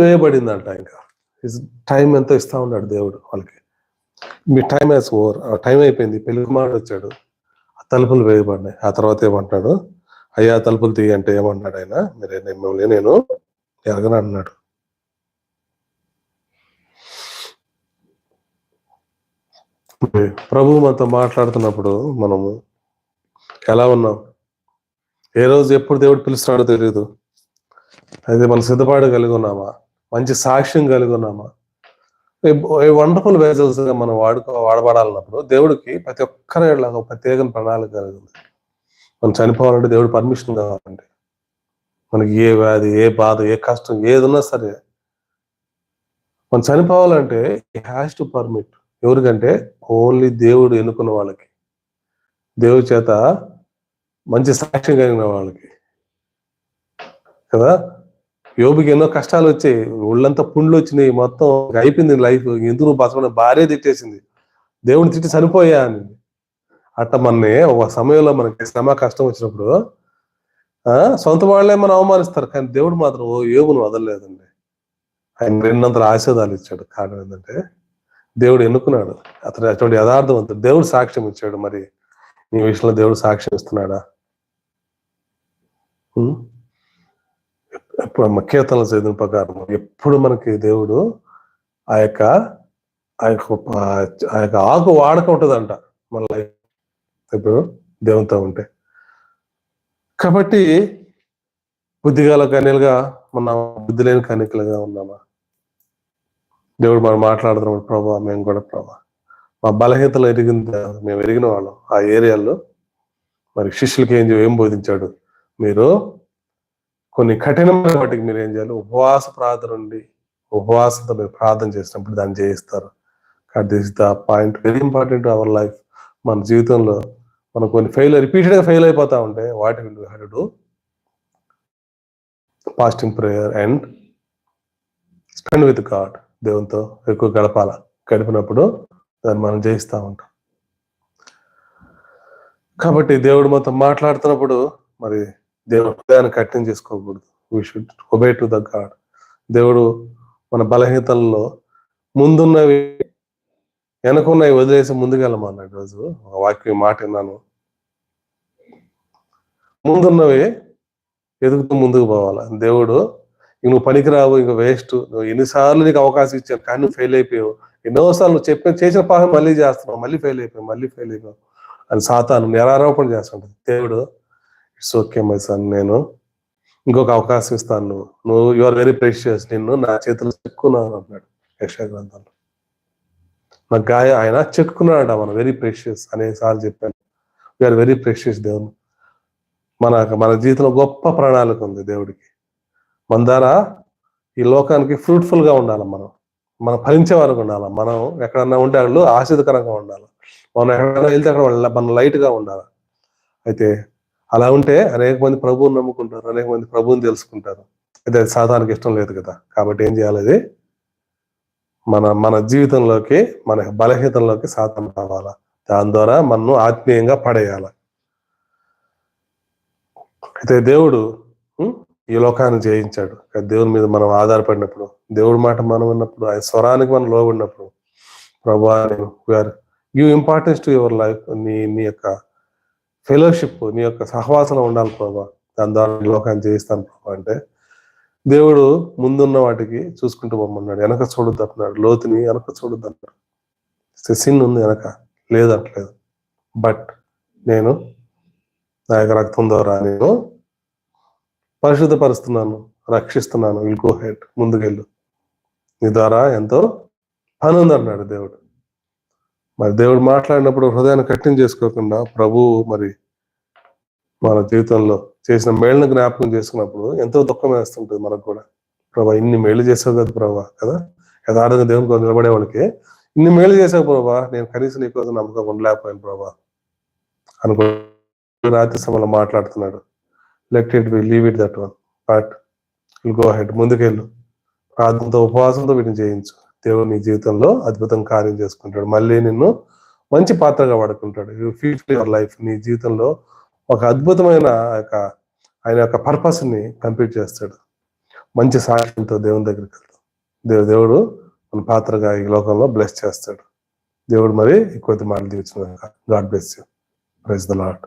వేయబడిందంట. ఇంకా టైం ఎంతో ఇస్తా ఉన్నాడు దేవుడు వాళ్ళకి. మీ టైం యాజ్ ఓవర్, టైం అయిపోయింది, పెళ్లి కుమారుడు వచ్చాడు, ఆ తలుపులు వేయబడినాయి. ఆ తర్వాత ఏమంటున్నాడు, అయ్యా తలుపులు తీయ అంటే ఏమంటున్నాడు ఆయన, మీరు మిమ్మల్ని నేను ఎరగను అన్నాడు. ప్రభు మనతో మాట్లాడుతున్నప్పుడు మనము ఎలా ఉన్నాం, ఏ రోజు ఎప్పుడు దేవుడు పిలుస్తాడో తెలియదు. అయితే మనం సిద్ధపాటు కలిగి ఉన్నామా, మంచి సాక్ష్యం కలిగి ఉన్నామా, వండర్ఫుల్ వెజల్స్ గా మనం వాడబడాలన్నప్పుడు దేవుడికి ప్రతి ఒక్కరి ఒక ప్రత్యేక ప్రణాళిక కలిగింది. మనం చనిపోవాలంటే దేవుడు పర్మిషన్ కావాలండి. మనకి ఏ వ్యాధి, ఏ బాధ, ఏ కష్టం ఏదున్నా సరే మనం చనిపోవాలంటే హ్యాస్ టు పర్మిట్. ఎవరికంటే ఓన్లీ దేవుడు ఎన్నుకున్న వాళ్ళకి, దేవుడి చేత మంచి సాక్ష్యం కలిగిన వాళ్ళకి కదా. యోబుకి ఎన్నో కష్టాలు వచ్చాయి, ఒళ్ళంతా పుండ్లు వచ్చినాయి, మొత్తం అయిపోయింది లైఫ్, ఎందుకు నువ్వు బతకడం, భార్య తిట్టేసింది, దేవుడిని తిట్టి చనిపోయా అని. అట్ట మనని ఒక సమయంలో మనకి శ్రమ కష్టం వచ్చినప్పుడు సొంత వాళ్ళే మనం అవమానిస్తారు, కానీ దేవుడు మాత్రం యోబును వదలలేదండి. ఆయన రెండంతల ఆశీర్వాదాలు ఇచ్చాడు. కారణం ఏంటంటే దేవుడు ఎన్నుకున్నాడు అతను, అటువంటి యథార్థవంతుడు. దేవుడు సాక్ష్యం ఇచ్చాడు. మరి నీ విషయంలో దేవుడు సాక్ష్యం ఇస్తున్నాడా? ఎప్పుడు కీర్తనలు చదివిన ప్రకారం ఎప్పుడు మనకి దేవుడు ఆ యొక్క ఆకు వాడక ఉంటుందంట మన లైఫ్ ఇప్పుడు దేవునితో ఉంటే. కాబట్టి బుద్ధిగల కన్యలుగా మనం బుద్ధి లేని కన్యకలుగా ఉన్నామా? దేవుడు మనం మాట్లాడుతున్నాడు, ప్రభా మేము కూడా ప్రభా మా బలహీనతలు మేము ఎరిగిన వాళ్ళం ఆ ఏరియాలో. మరి శిష్యులకి ఏం బోధించాడు? మీరు కొన్ని కఠినమైన వాటికి మీరు ఏం చేయాలి? ఉపవాస ప్రార్థన ఉండి ఉపవాసంతో మీరు ప్రార్థన చేసినప్పుడు దాన్ని చేయిస్తారు. This the point, very important our life. మన జీవితంలో మనం కొన్ని రిపీటెడ్గా ఫెయిల్ అయిపోతా ఉంటే వాటి will you have to do fasting prayer and spend with God. దేవునితో ఎక్కువ గడిపినప్పుడు దాన్ని మనం జయిస్తూ ఉంటాం. కాబట్టి దేవుడు మొత్తం మాట్లాడుతున్నప్పుడు మరి దేవుడు హృదయాన్ని కఠినం చేసుకోకూడదు. We should obey to the God. దేవుడు మన బలహీనతల్లో ముందున్నవి వెనకున్నవి వదిలేసి ముందుకెళ్ళమన్నాడు. ఈరోజు ఒక వాక్యం మాట విన్నాను, ముందున్నవి ఎదుగుతూ ముందుకు పోవాలా. దేవుడు నువ్వు పనికిరావు, ఇంక వేస్ట్, నువ్వు ఎన్నిసార్లు నీకు అవకాశం ఇచ్చాను కానీ నువ్వు ఫెయిల్ అయిపోయావు, ఎన్నోసార్లు నువ్వు చేసిన పాపం మళ్ళీ చేస్తున్నావు, మళ్ళీ ఫెయిల్ అయిపోయావు అని సాతాను నిరారోపణ చేస్తుంటది. దేవుడు ఇట్స్ ఓకే మై సన్, నేను ఇంకొక అవకాశం ఇస్తాను, నువ్వు యు ఆర్ వెరీ ప్రెషియస్, నిన్ను నా చేతులు చెక్కున్నాను అన్నాడు యెషయా గ్రంథంలో. నా ఆయన చెక్కున్నాడట, మనం వెరీ ప్రెషియస్ అనేసార్లు చెప్పాను. We are very precious. దేవుడు మన జీవితంలో గొప్ప ప్రణాళిక ఉంది దేవుడికి. మన ద్వారా ఈ లోకానికి ఫ్రూట్ఫుల్ గా ఉండాలి, మనం ఫలించే వరకు ఉండాలి, మనం ఎక్కడన్నా ఉంటే వాళ్ళు ఆశీర్వదకరంగా ఉండాలి, మనం ఎక్కడన్నా వెళ్తే అక్కడ మనం లైట్ గా ఉండాలి. అయితే అలా ఉంటే అనేక మంది ప్రభువుని నమ్ముకుంటారు, అనేక మంది ప్రభువుని తెలుసుకుంటారు. అయితే అది సాతానికి ఇష్టం లేదు కదా. కాబట్టి ఏం చేయాలి? అది మన జీవితంలోకి, మన బలహీనతల్లోకి సాతాను రావాలా, దాని ద్వారా మనం ఆత్మీయంగా పడేయాలి. అయితే దేవుడు ఈ లోకాన్ని జయించాడు. దేవుని మీద మనం ఆధారపడినప్పుడు, దేవుడి మాట మనం విన్నప్పుడు, ఆయన స్వరానికి మనం లోబడినప్పుడు, ప్రభువా give importance to your life. నీ యొక్క ఫెలోషిప్, నీ యొక్క సహవాసంలో ఉండాలి ప్రభా, దాని ద్వారా ఈ లోకాన్ని జయిస్తాను ప్రభా అంటే దేవుడు ముందున్న వాటికి చూసుకుంటూ పోమన్నాడు. వెనక చూడొద్దు అంటున్నాడు, లోతుని వెనక చూడొద్దు అంటున్నాడు. సిన్ ఉంది వెనక, లేదంటలేదు, బట్ నేను నా యొక్క రక్తం ద్వారా నేను పరిశుద్ధపరుస్తున్నాను, రక్షిస్తున్నాను, విల్ గో హెడ్, ముందుకెళ్ళు, నీ ద్వారా ఎంతో పని ఉంది అన్నాడు దేవుడు. మరి దేవుడు మాట్లాడినప్పుడు హృదయాన్ని కఠినం చేసుకోకుండా ప్రభువు మరి మన జీవితంలో చేసిన మేళ్ళను జ్ఞాపకం చేసుకున్నప్పుడు ఎంతో దుఃఖం వేస్తుంటుంది మనకు కూడా. ప్రభా ఇన్ని మేళ్ళు చేసావు కదా ప్రభా, కదా యథార్థంగా దేవుని కోసం నిలబడే వాళ్ళకి ఇన్ని మేళ్ళు చేసావు ప్రభా, నేను కనీసం నీ కోసం నమ్మకం ఉండలేకపోయాను ప్రభా అనుకో. రాత్రి సమయంలో మాట్లాడుతున్నాడు. Let it be, leave it that one, but will go head, ముందుకెళ్ళు, ప్రార్థనతో ఉపవాసంతో వీటిని చేయించు. దేవుడు నీ జీవితంలో అద్భుతంగా కార్యం చేసుకుంటాడు, మళ్ళీ నిన్ను మంచి పాత్రగా వాడుకుంటాడు. యూ ఫీల్ యువర్ లైఫ్, నీ జీవితంలో ఒక అద్భుతమైన ఆయన యొక్క పర్పస్ ని కంప్లీట్ చేస్తాడు. మంచి సాక్ష్యంతో దేవుని దగ్గరికి వెళ్తాం. దేవుడు మన పాత్రగా ఈ లోకంలో బ్లెస్ చేస్తాడు. దేవుడు మరి కొద్ది మాటలు దీవించిన God bless you. Praise the lord.